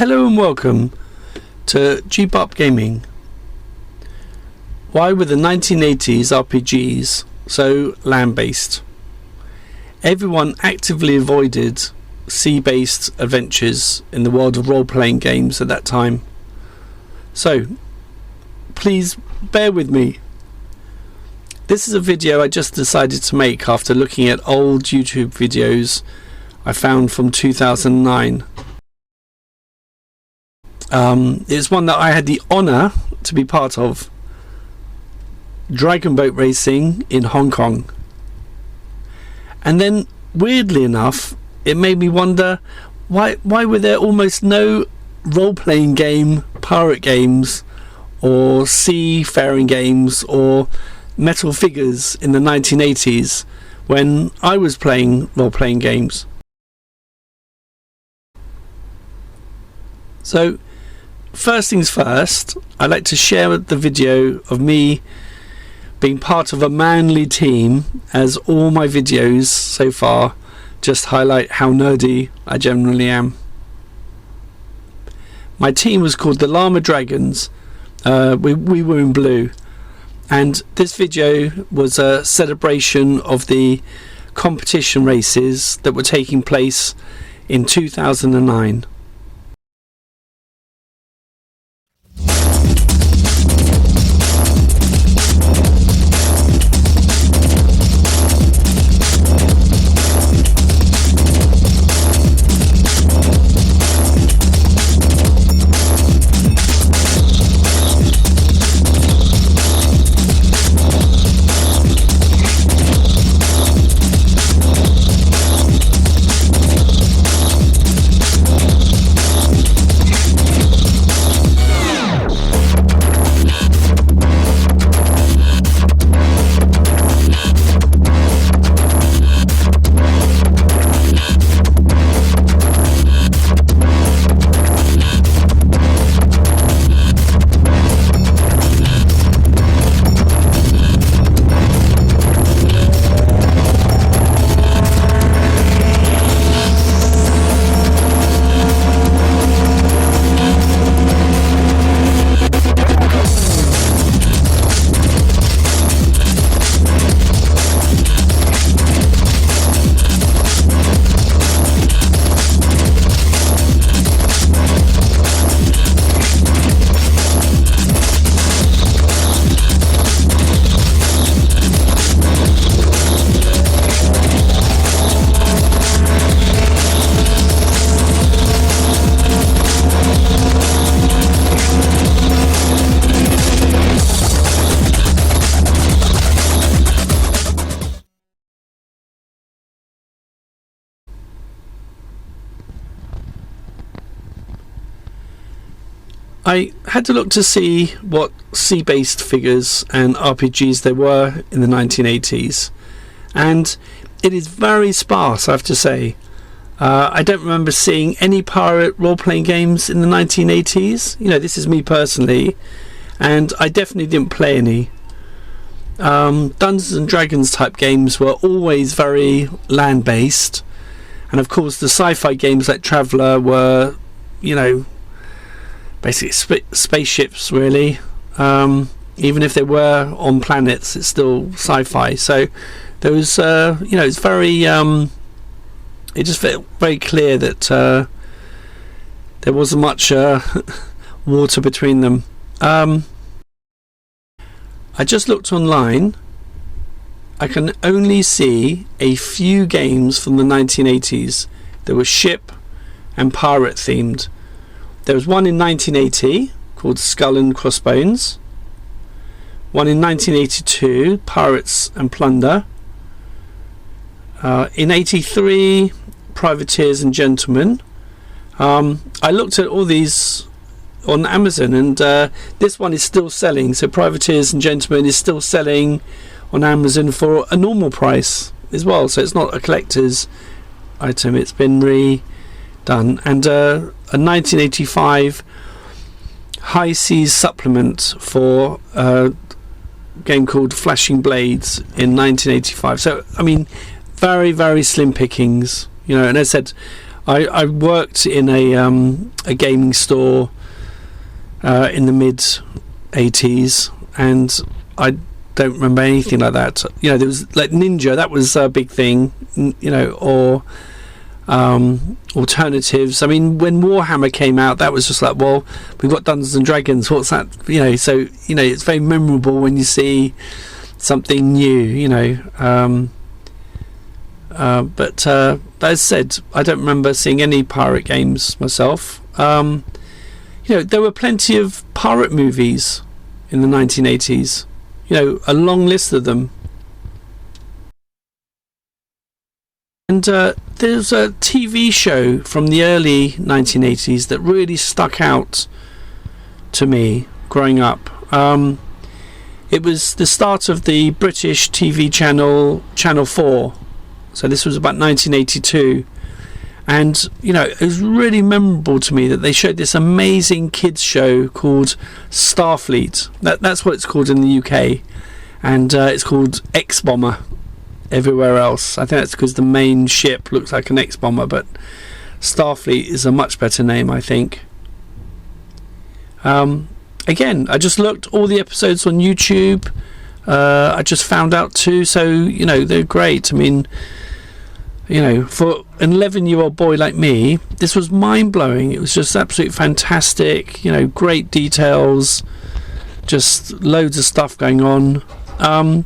Hello and welcome to G-Bop Gaming. Why were the 1980s RPGs so land-based? Everyone actively avoided sea-based adventures in the world of role-playing games at that time. So, please bear with me. This is a video I just decided to make after looking at old YouTube videos I found from 2009. It's one that I had the honour to be part of. Dragon boat racing in Hong Kong. And then, weirdly enough, it made me wonder why were there almost no role-playing game, pirate games, or seafaring games, or metal figures in the 1980s when I was playing role-playing games. So, first things first, I'd like to share the video of me being part of a manly team, as all my videos so far just highlight how nerdy I generally am. My team was called the Llama Dragons. We were in blue, and this video was a celebration of the competition races that were taking place in 2009. I had to look to see what sea-based figures and RPGs there were in the 1980s, and it is very sparse, I have to say. I don't remember seeing any pirate role-playing games in the 1980s. You know, this is me personally, and I definitely didn't play any. Dungeons and Dragons type games were always very land-based, and of course the sci-fi games like Traveller were, you know, basically spaceships, really. Even if they were on planets, it's still sci-fi. So there was, you know, it's very, it just felt very clear that there wasn't much water between them. I just looked online. I can only see a few games from the 1980s that were ship and pirate themed. There was one in 1980 called Skull and Crossbones, one in 1982, Pirates and Plunder, in 83, Privateers and Gentlemen. I looked at all these on Amazon, and this one is still selling, so Privateers and Gentlemen is still selling on Amazon for a normal price as well, so it's not a collector's item, it's been redone. And a 1985 High Seas supplement for a game called Flashing Blades in 1985. So I mean, very, very slim pickings, you know. And as I said, I worked in a gaming store in the mid 80s, and I don't remember anything like that. You know, there was like Ninja, that was a big thing, you know, or alternatives. I mean, when Warhammer came out, that was just like, well, we've got Dungeons and Dragons, what's that? You know, so, you know, it's very memorable when you see something new, you know. But as I said, I don't remember seeing any pirate games myself. You know, there were plenty of pirate movies in the 1980s. You know, a long list of them. And there's a TV show from the early 1980s that really stuck out to me growing up. It was the start of the British TV channel, Channel 4. So this was about 1982. And, you know, it was really memorable to me that they showed this amazing kids show called Starfleet. That's what it's called in the UK. And it's called X-Bomber everywhere else. I think that's because the main ship looks like an X-Bomber, but Starfleet is a much better name, I think. Again, I just looked all the episodes on YouTube. I just found out too, so, you know, they're great. I mean, you know, for an 11-year-old boy like me, this was mind-blowing. It was just absolutely fantastic, you know, great details, just loads of stuff going on. And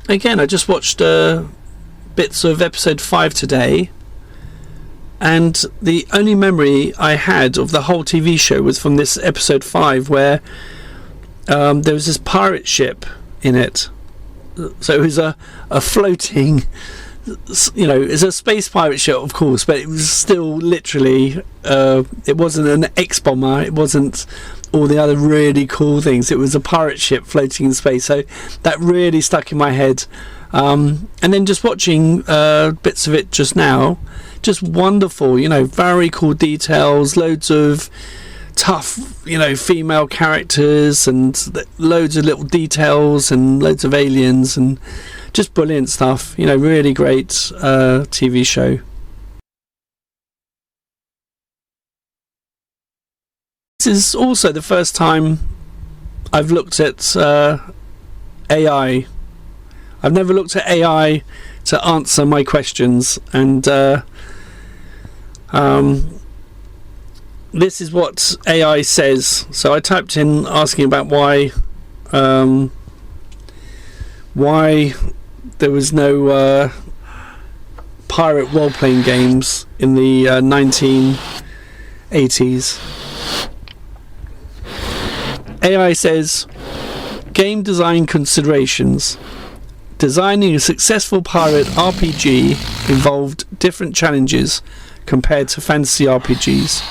again, I just watched bits of episode 5 today, and the only memory I had of the whole TV show was from this episode 5, where there was this pirate ship in it. So it was a floating, you know, it's a space pirate ship, of course, but it was still literally, it wasn't an X-Bomber, it wasn't all the other really cool things, it was a pirate ship floating in space. So that really stuck in my head. And then just watching bits of it just now, just wonderful, you know, very cool details, loads of tough, you know, female characters, and loads of little details and loads of aliens, and just brilliant stuff, you know, really great TV show. This is also the first time I've looked at AI. I've never looked at AI to answer my questions, and this is what AI says. So I typed in asking about why there was no pirate role-playing games in the 1980s. AI says, game design considerations. Designing a successful pirate RPG involved different challenges compared to fantasy RPGs.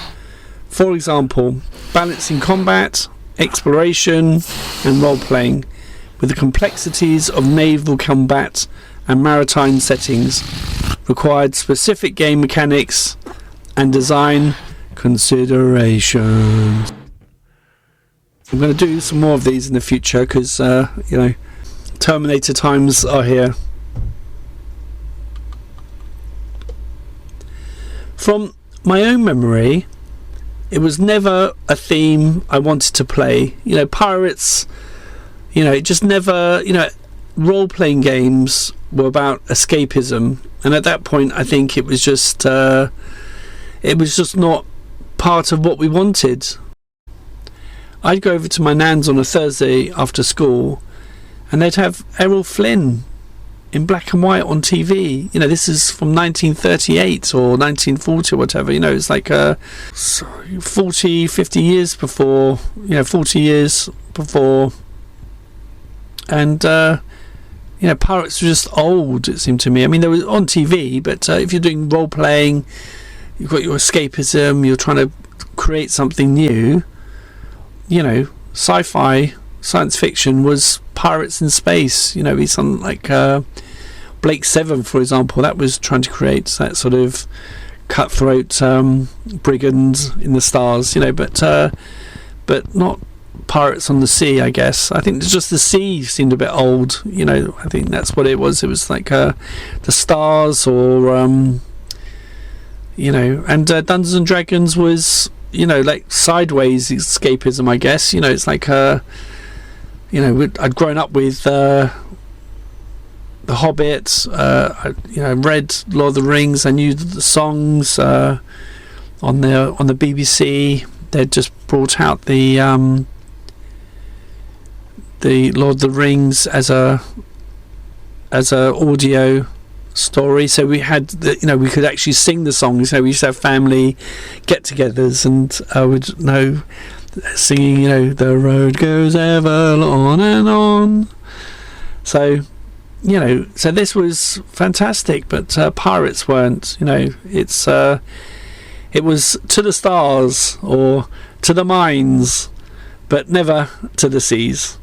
For example, balancing combat, exploration, and role-playing with the complexities of naval combat and maritime settings required specific game mechanics and design considerations. I'm going to do some more of these in the future because, you know, Terminator times are here. From my own memory, it was never a theme I wanted to play. You know, pirates, you know, it just never, you know, role-playing games were about escapism, and at that point I think it was just not part of what we wanted. I'd go over to my nan's on a Thursday after school, and they'd have Errol Flynn in black and white on TV. You know, this is from 1938 or 1940 or whatever. You know, it's like 40, 50 years before, you know, 40 years before. And, you know, pirates were just old, it seemed to me. I mean, they were on TV, but if you're doing role-playing, you've got your escapism, you're trying to create something new, you know, sci-fi, science fiction was pirates in space. You know, it's something like Blake Seven, for example, that was trying to create that sort of cutthroat brigand in the stars, you know, but not Pirates on the Sea, I guess. I think just the sea seemed a bit old, you know. I think that's what it was. It was like the Stars, or you know, and Dungeons and Dragons was, you know, like sideways escapism, I guess. You know, it's like you know, I'd grown up with The Hobbit. I, you know, read Lord of the Rings. I knew the songs on the BBC. They'd just brought out the Lord of the Rings as a audio story, so we had you know, we could actually sing the songs. So we used to have family get-togethers, and I would know singing, you know, the road goes ever on and on. So, you know, so this was fantastic, but Pirates weren't. You know, it was to the stars or to the mines, but never to the seas.